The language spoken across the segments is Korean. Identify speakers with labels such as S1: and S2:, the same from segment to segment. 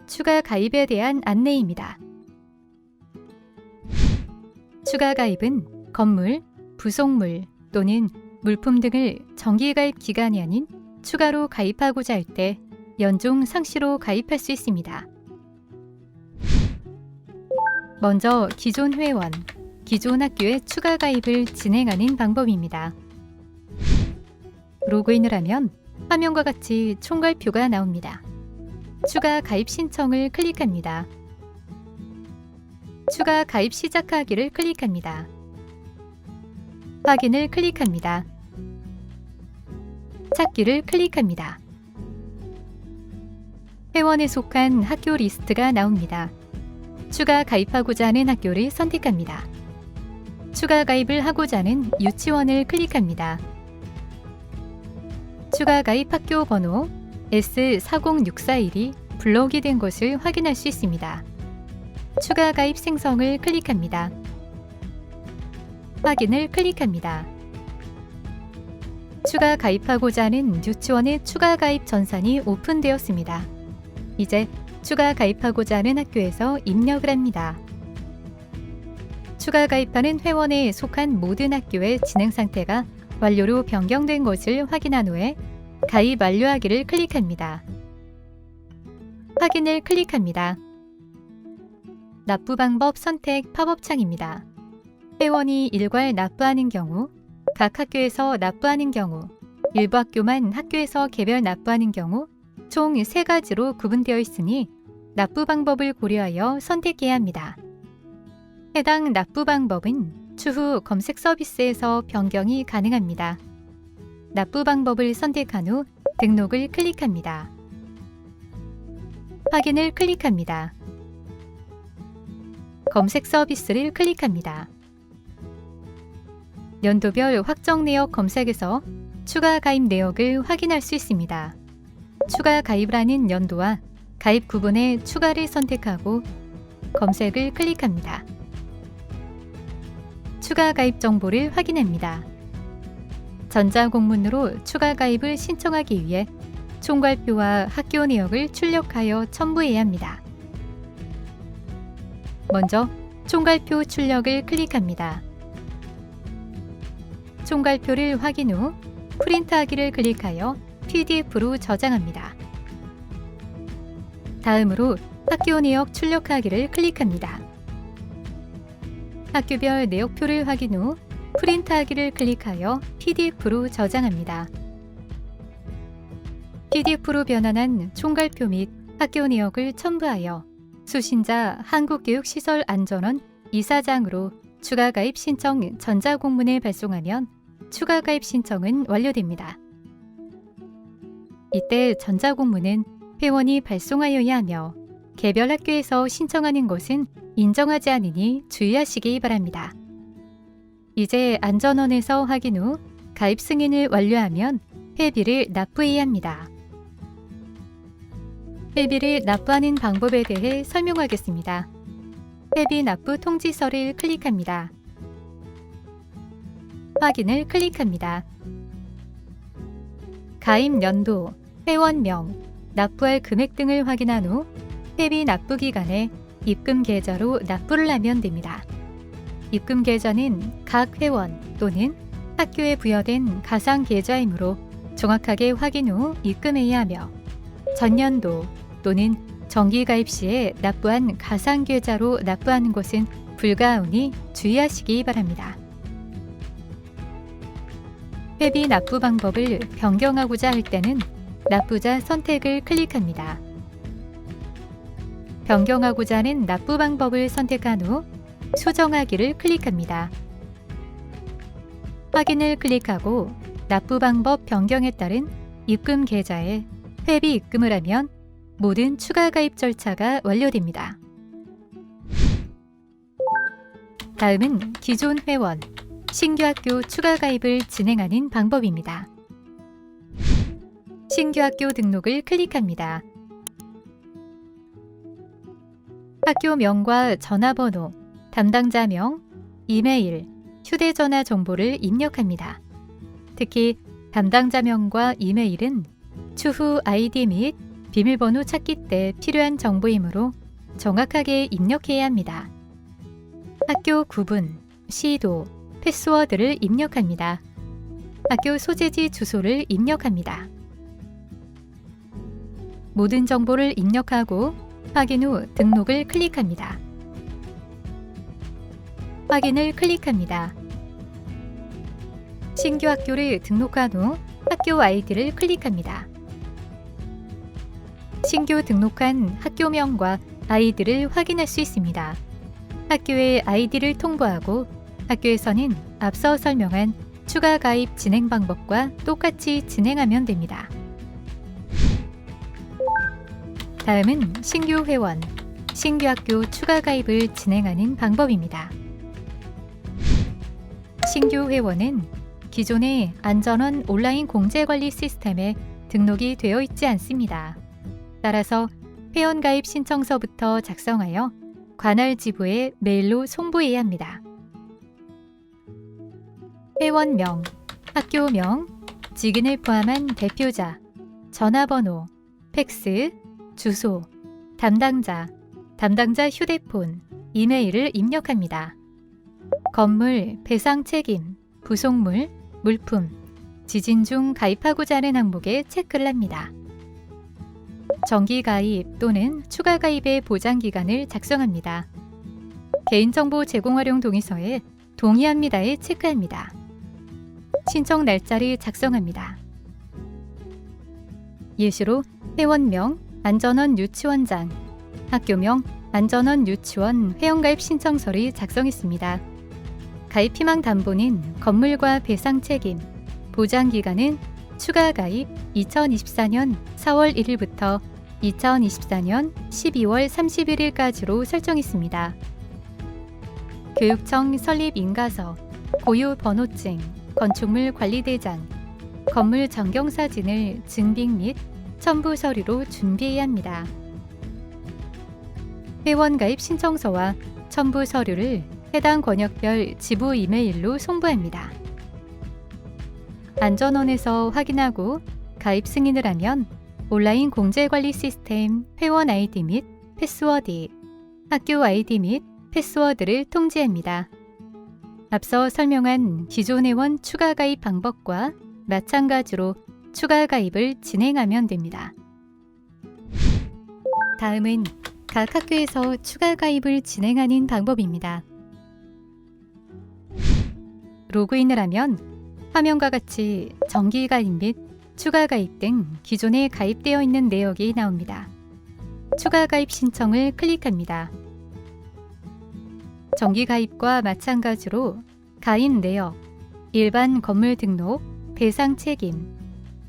S1: 추가 가입에 대한 안내입니다. 추가 가입은 건물, 부속물 또는 물품 등을 정기 가입 기간이 아닌 추가로 가입하고자 할 때 연중 상시로 가입할 수 있습니다. 먼저 기존 회원, 기존 학교에 추가 가입을 진행하는 방법입니다. 로그인을 하면 화면과 같이 총괄표가 나옵니다. 추가 가입 신청을 클릭합니다. 추가 가입 시작하기를 클릭합니다. 확인을 클릭합니다. 찾기를 클릭합니다. 회원에 속한 학교 리스트가 나옵니다. 추가 가입하고자 하는 학교를 선택합니다. 추가 가입을 하고자 하는 유치원을 클릭합니다. 추가 가입 학교 번호 S40641이 블록이 된 것을 확인할 수 있습니다. 추가 가입 생성을 클릭합니다. 확인을 클릭합니다. 추가 가입하고자 하는 유치원의 추가 가입 전산이 오픈되었습니다. 이제 추가 가입하고자 하는 학교에서 입력을 합니다. 추가 가입하는 회원에 속한 모든 학교의 진행 상태가 완료로 변경된 것을 확인한 후에 가입 완료하기를 클릭합니다. 확인을 클릭합니다. 납부 방법 선택 팝업 창입니다. 회원이 일괄 납부하는 경우, 각 학교에서 납부하는 경우, 일부 학교만 학교에서 개별 납부하는 경우 총 3가지로 구분되어 있으니 납부 방법을 고려하여 선택해야 합니다. 해당 납부 방법은 추후 검색 서비스에서 변경이 가능합니다. 납부 방법을 선택한 후 등록을 클릭합니다. 확인을 클릭합니다. 검색 서비스를 클릭합니다. 연도별 확정 내역 검색에서 추가 가입 내역을 확인할 수 있습니다. 추가 가입을 하는 연도와 가입 구분에 추가를 선택하고 검색을 클릭합니다. 추가 가입 정보를 확인합니다. 전자공문으로 추가 가입을 신청하기 위해 총괄표와 학교 내역을 출력하여 첨부해야 합니다. 먼저 총괄표 출력을 클릭합니다. 총괄표를 확인 후 프린트하기를 클릭하여 PDF로 저장합니다. 다음으로 학교 내역 출력하기를 클릭합니다. 학교별 내역표를 확인 후 프린트하기를 클릭하여 PDF로 저장합니다. PDF로 변환한 총괄표 및 학교 내역을 첨부하여 수신자 한국교육시설안전원 이사장으로 추가 가입 신청 전자공문을 발송하면 추가 가입 신청은 완료됩니다. 이때 전자공문은 회원이 발송하여야 하며 개별 학교에서 신청하는 것은 인정하지 않으니 주의하시기 바랍니다. 이제 안전원에서 확인 후 가입 승인을 완료하면 회비를 납부해야 합니다. 회비를 납부하는 방법에 대해 설명하겠습니다. 회비 납부 통지서를 클릭합니다. 확인을 클릭합니다. 가입 연도, 회원명, 납부할 금액 등을 확인한 후 회비 납부 기간에 입금 계좌로 납부를 하면 됩니다. 입금 계좌는 각 회원 또는 학교에 부여된 가상 계좌이므로 정확하게 확인 후 입금해야 하며 전년도 또는 정기 가입 시에 납부한 가상 계좌로 납부하는 것은 불가하오니 주의하시기 바랍니다. 회비 납부 방법을 변경하고자 할 때는 납부자 선택을 클릭합니다. 변경하고자 하는 납부 방법을 선택한 후 수정하기를 클릭합니다. 확인을 클릭하고 납부 방법 변경에 따른 입금 계좌에 회비 입금을 하면 모든 추가 가입 절차가 완료됩니다. 다음은 기존 회원, 신규 학교 추가 가입을 진행하는 방법입니다. 신규 학교 등록을 클릭합니다. 학교명과 전화번호, 담당자명, 이메일, 휴대전화 정보를 입력합니다. 특히 담당자명과 이메일은 추후 아이디 및 비밀번호 찾기 때 필요한 정보이므로 정확하게 입력해야 합니다. 학교 구분, 시도, 패스워드를 입력합니다. 학교 소재지 주소를 입력합니다. 모든 정보를 입력하고 확인 후 등록을 클릭합니다. 확인을 클릭합니다. 신규 학교를 등록한 후 학교 아이디를 클릭합니다. 신규 등록한 학교명과 아이디를 확인할 수 있습니다. 학교의 아이디를 통보하고 학교에서는 앞서 설명한 추가 가입 진행 방법과 똑같이 진행하면 됩니다. 다음은 신규 회원, 신규 학교 추가 가입을 진행하는 방법입니다. 신규 회원은 기존의 안전원 온라인 공제관리 시스템에 등록이 되어 있지 않습니다. 따라서 회원가입 신청서부터 작성하여 관할 지부에 메일로 송부해야 합니다. 회원명, 학교명, 직인을 포함한 대표자, 전화번호, 팩스, 주소, 담당자 휴대폰, 이메일을 입력합니다. 건물, 배상 책임, 부속물, 물품, 지진 중 가입하고자 하는 항목에 체크를 합니다. 정기 가입 또는 추가 가입의 보장 기간을 작성합니다. 개인정보 제공 활용 동의서에 동의합니다에 체크합니다. 신청 날짜를 작성합니다. 예시로 회원명 안전원 유치원장, 학교명 안전원 유치원 회원가입 신청서를 작성했습니다. 가입 희망 담보는 건물과 배상 책임, 보장 기간은 추가 가입 2024년 4월 1일부터 2024년 12월 31일까지로 설정했습니다. 교육청 설립 인가서, 고유 번호증, 건축물 관리대장, 건물 전경 사진을 증빙 및 첨부 서류로 준비해야 합니다. 회원 가입 신청서와 첨부 서류를 해당 권역별 지부 이메일로 송부합니다. 안전원에서 확인하고 가입 승인을 하면 온라인 공제관리 시스템 회원 아이디 및 패스워드, 학교 아이디 및 패스워드를 통지합니다. 앞서 설명한 기존 회원 추가 가입 방법과 마찬가지로 추가 가입을 진행하면 됩니다. 다음은 각 학교에서 추가 가입을 진행하는 방법입니다. 로그인을 하면 화면과 같이 정기 가입 및 추가 가입 등 기존에 가입되어 있는 내역이 나옵니다. 추가 가입 신청을 클릭합니다. 정기 가입과 마찬가지로 가입 내역, 일반 건물 등록, 배상 책임,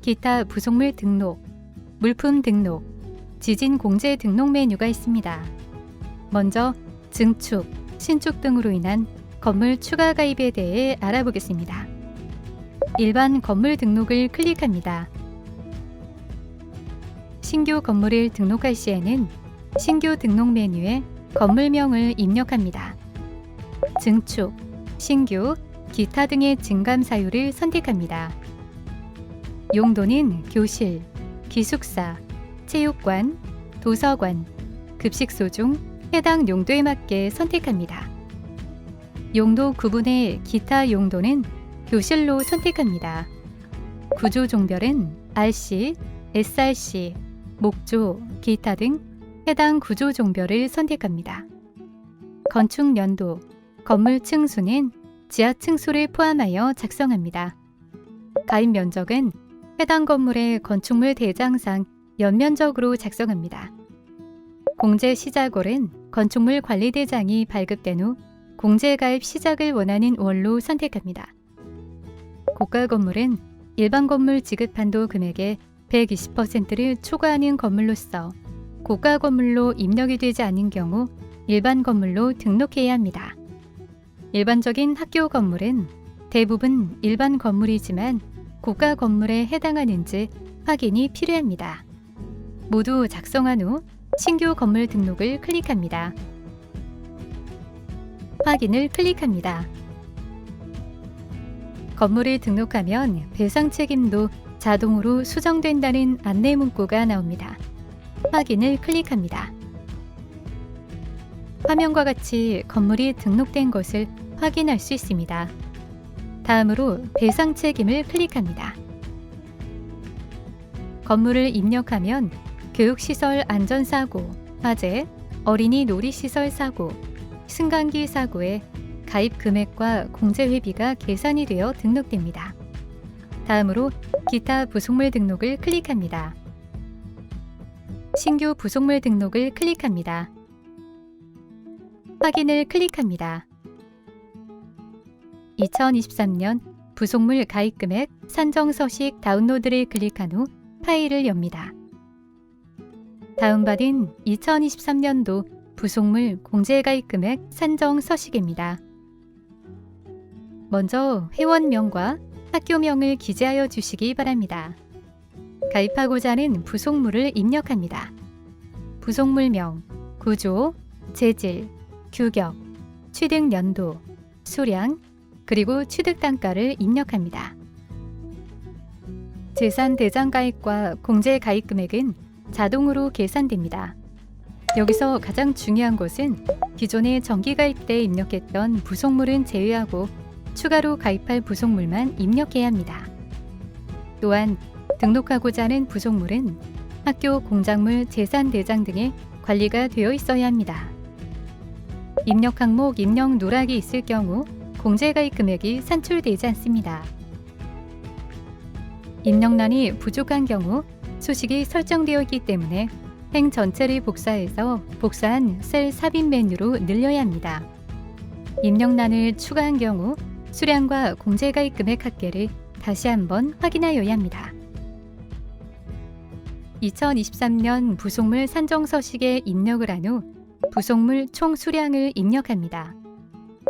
S1: 기타 부속물 등록, 물품 등록, 지진 공제 등록 메뉴가 있습니다. 먼저 증축, 신축 등으로 인한 건물 추가 가입에 대해 알아보겠습니다. 일반 건물 등록을 클릭합니다. 신규 건물을 등록할 시에는 신규 등록 메뉴에 건물명을 입력합니다. 증축, 신규, 기타 등의 증감 사유를 선택합니다. 용도는 교실, 기숙사, 체육관, 도서관, 급식소 중 해당 용도에 맞게 선택합니다. 용도 구분의 기타 용도는 교실로 선택합니다. 구조 종별은 RC, SRC, 목조, 기타 등 해당 구조 종별을 선택합니다. 건축 연도, 건물 층수는 지하 층수를 포함하여 작성합니다. 가입 면적은 해당 건물의 건축물 대장상 연면적으로 작성합니다. 공제 시작월은 건축물 관리대장이 발급된 후 공제 가입 시작을 원하는 월로 선택합니다. 고가 건물은 일반 건물 지급 한도 금액의 120%를 초과하는 건물로서 고가 건물로 입력이 되지 않은 경우 일반 건물로 등록해야 합니다. 일반적인 학교 건물은 대부분 일반 건물이지만 고가 건물에 해당하는지 확인이 필요합니다. 모두 작성한 후 신규 건물 등록을 클릭합니다. 확인을 클릭합니다. 건물을 등록하면 배상 책임도 자동으로 수정된다는 안내 문구가 나옵니다. 확인을 클릭합니다. 화면과 같이 건물이 등록된 것을 확인할 수 있습니다. 다음으로 배상 책임을 클릭합니다. 건물을 입력하면 교육시설 안전사고, 화재, 어린이 놀이시설 사고, 승강기 사고에 가입 금액과 공제회비가 계산이 되어 등록됩니다. 다음으로 기타 부속물 등록을 클릭합니다. 신규 부속물 등록을 클릭합니다. 확인을 클릭합니다. 2023년 부속물 가입 금액 산정 서식 다운로드를 클릭한 후 파일을 엽니다. 다운받은 2023년도 부속물 공제 가입 금액 산정 서식입니다. 먼저 회원명과 학교명을 기재하여 주시기 바랍니다. 가입하고자 하는 부속물을 입력합니다. 부속물명, 구조, 재질, 규격, 취득 연도, 수량, 그리고 취득 단가를 입력합니다. 재산 대장 가입과 공제 가입 금액은 자동으로 계산됩니다. 여기서 가장 중요한 것은 기존에 정기 가입 때 입력했던 부속물은 제외하고 추가로 가입할 부속물만 입력해야 합니다. 또한 등록하고자 하는 부속물은 학교 공작물 재산 대장 등에 관리가 되어 있어야 합니다. 입력 항목 입력 누락이 있을 경우 공제 가입 금액이 산출되지 않습니다. 입력란이 부족한 경우 수식이 설정되어 있기 때문에 행 전체를 복사해서 복사한 셀 삽입 메뉴로 늘려야 합니다. 입력란을 추가한 경우 수량과 공제 가입 금액 합계를 다시 한번 확인하여야 합니다. 2023년 부속물 산정 서식에 입력을 한 후 부속물 총 수량을 입력합니다.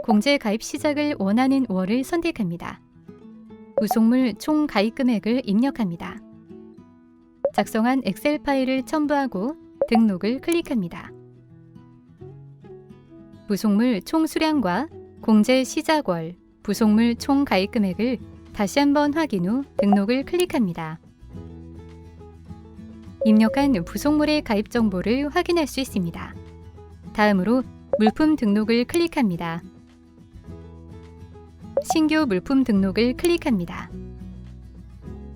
S1: 공제 가입 시작을 원하는 월을 선택합니다. 부속물 총 가입 금액을 입력합니다. 작성한 엑셀 파일을 첨부하고 등록을 클릭합니다. 부속물 총 수량과 공제 시작월, 부속물 총 가입 금액을 다시 한번 확인 후 등록을 클릭합니다. 입력한 부속물의 가입 정보를 확인할 수 있습니다. 다음으로 물품 등록을 클릭합니다. 신규 물품 등록을 클릭합니다.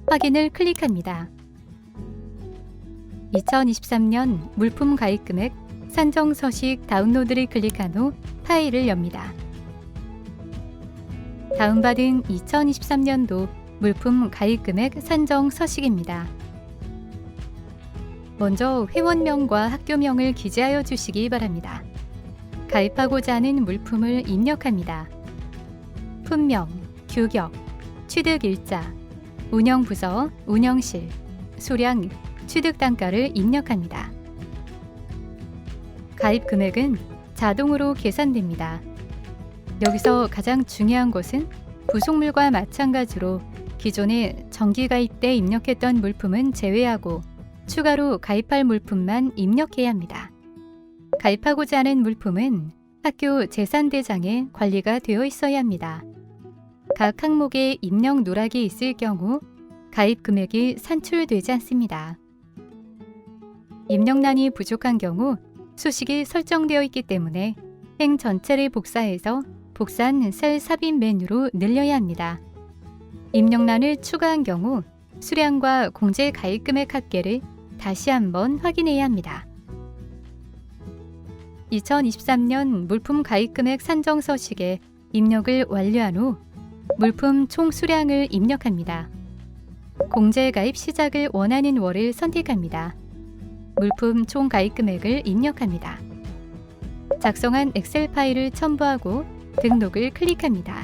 S1: 확인을 클릭합니다. 2023년 물품 가입 금액 산정 서식 다운로드를 클릭한 후 파일을 엽니다. 다운받은 2023년도 물품 가입 금액 산정 서식입니다. 먼저 회원명과 학교명을 기재하여 주시기 바랍니다. 가입하고자 하는 물품을 입력합니다. 품명, 규격, 취득일자, 운영부서, 운영실, 수량, 취득 단가를 입력합니다. 가입 금액은 자동으로 계산됩니다. 여기서 가장 중요한 것은 부속물과 마찬가지로 기존에 정기 가입 때 입력했던 물품은 제외하고 추가로 가입할 물품만 입력해야 합니다. 가입하고자 하는 물품은 학교 재산대장에 관리가 되어 있어야 합니다. 각 항목에 입력 누락이 있을 경우 가입 금액이 산출되지 않습니다. 입력란이 부족한 경우 수식이 설정되어 있기 때문에 행 전체를 복사해서 복사한 셀 삽입 메뉴로 늘려야 합니다. 입력란을 추가한 경우 수량과 공제 가입 금액 합계를 다시 한번 확인해야 합니다. 2023년 물품 가입 금액 산정 서식에 입력을 완료한 후 물품 총 수량을 입력합니다. 공제 가입 시작을 원하는 월을 선택합니다. 물품 총 가입 금액을 입력합니다. 작성한 엑셀 파일을 첨부하고 등록을 클릭합니다.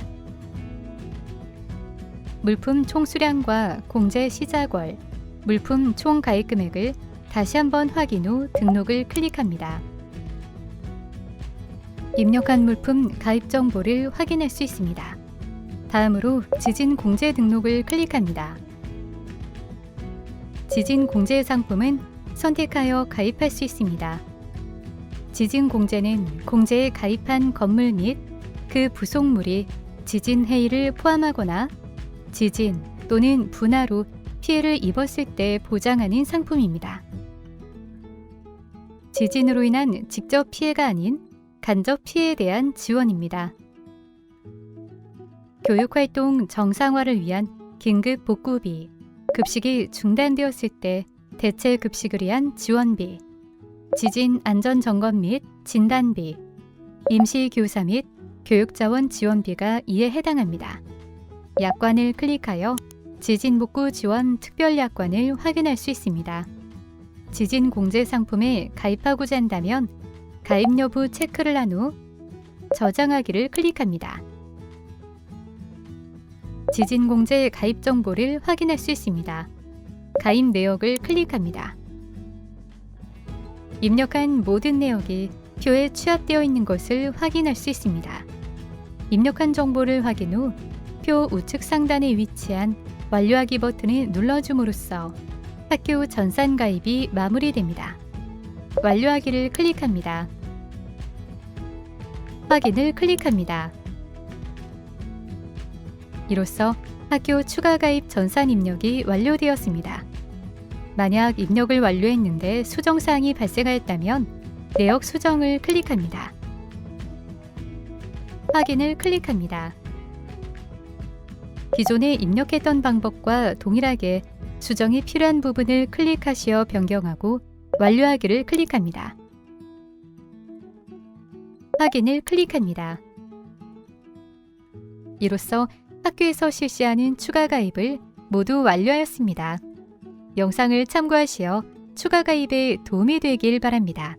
S1: 물품 총 수량과 공제 시작월, 물품 총 가입 금액을 다시 한번 확인 후 등록을 클릭합니다. 입력한 물품 가입 정보를 확인할 수 있습니다. 다음으로 지진 공제 등록을 클릭합니다. 지진 공제 상품은 선택하여 가입할 수 있습니다. 지진 공제는 공제에 가입한 건물 및 그 부속물이 지진 해일을 포함하거나 지진 또는 분화로 피해를 입었을 때 보장하는 상품입니다. 지진으로 인한 직접 피해가 아닌 간접 피해에 대한 지원입니다. 교육활동 정상화를 위한 긴급 복구비, 급식이 중단되었을 때 대체 급식을 위한 지원비, 지진 안전 점검 및 진단비, 임시교사 및 교육자원 지원비가 이에 해당합니다. 약관을 클릭하여 지진복구 지원 특별약관을 확인할 수 있습니다. 지진공제 상품에 가입하고자 한다면 가입 여부 체크를 한 후 저장하기를 클릭합니다. 지진공제 가입 정보를 확인할 수 있습니다. 가입 내역을 클릭합니다. 입력한 모든 내역이 표에 취합되어 있는 것을 확인할 수 있습니다. 입력한 정보를 확인 후 표 우측 상단에 위치한 완료하기 버튼을 눌러줌으로써 학교 전산 가입이 마무리됩니다. 완료하기를 클릭합니다. 확인을 클릭합니다. 이로써 학교 추가 가입 전산 입력이 완료되었습니다. 만약 입력을 완료했는데 수정사항이 발생하였다면 내역 수정을 클릭합니다. 확인을 클릭합니다. 기존에 입력했던 방법과 동일하게 수정이 필요한 부분을 클릭하시어 변경하고 완료하기를 클릭합니다. 확인을 클릭합니다. 이로써 학교에서 실시하는 추가 가입을 모두 완료하였습니다. 영상을 참고하시어 추가 가입에 도움이 되길 바랍니다.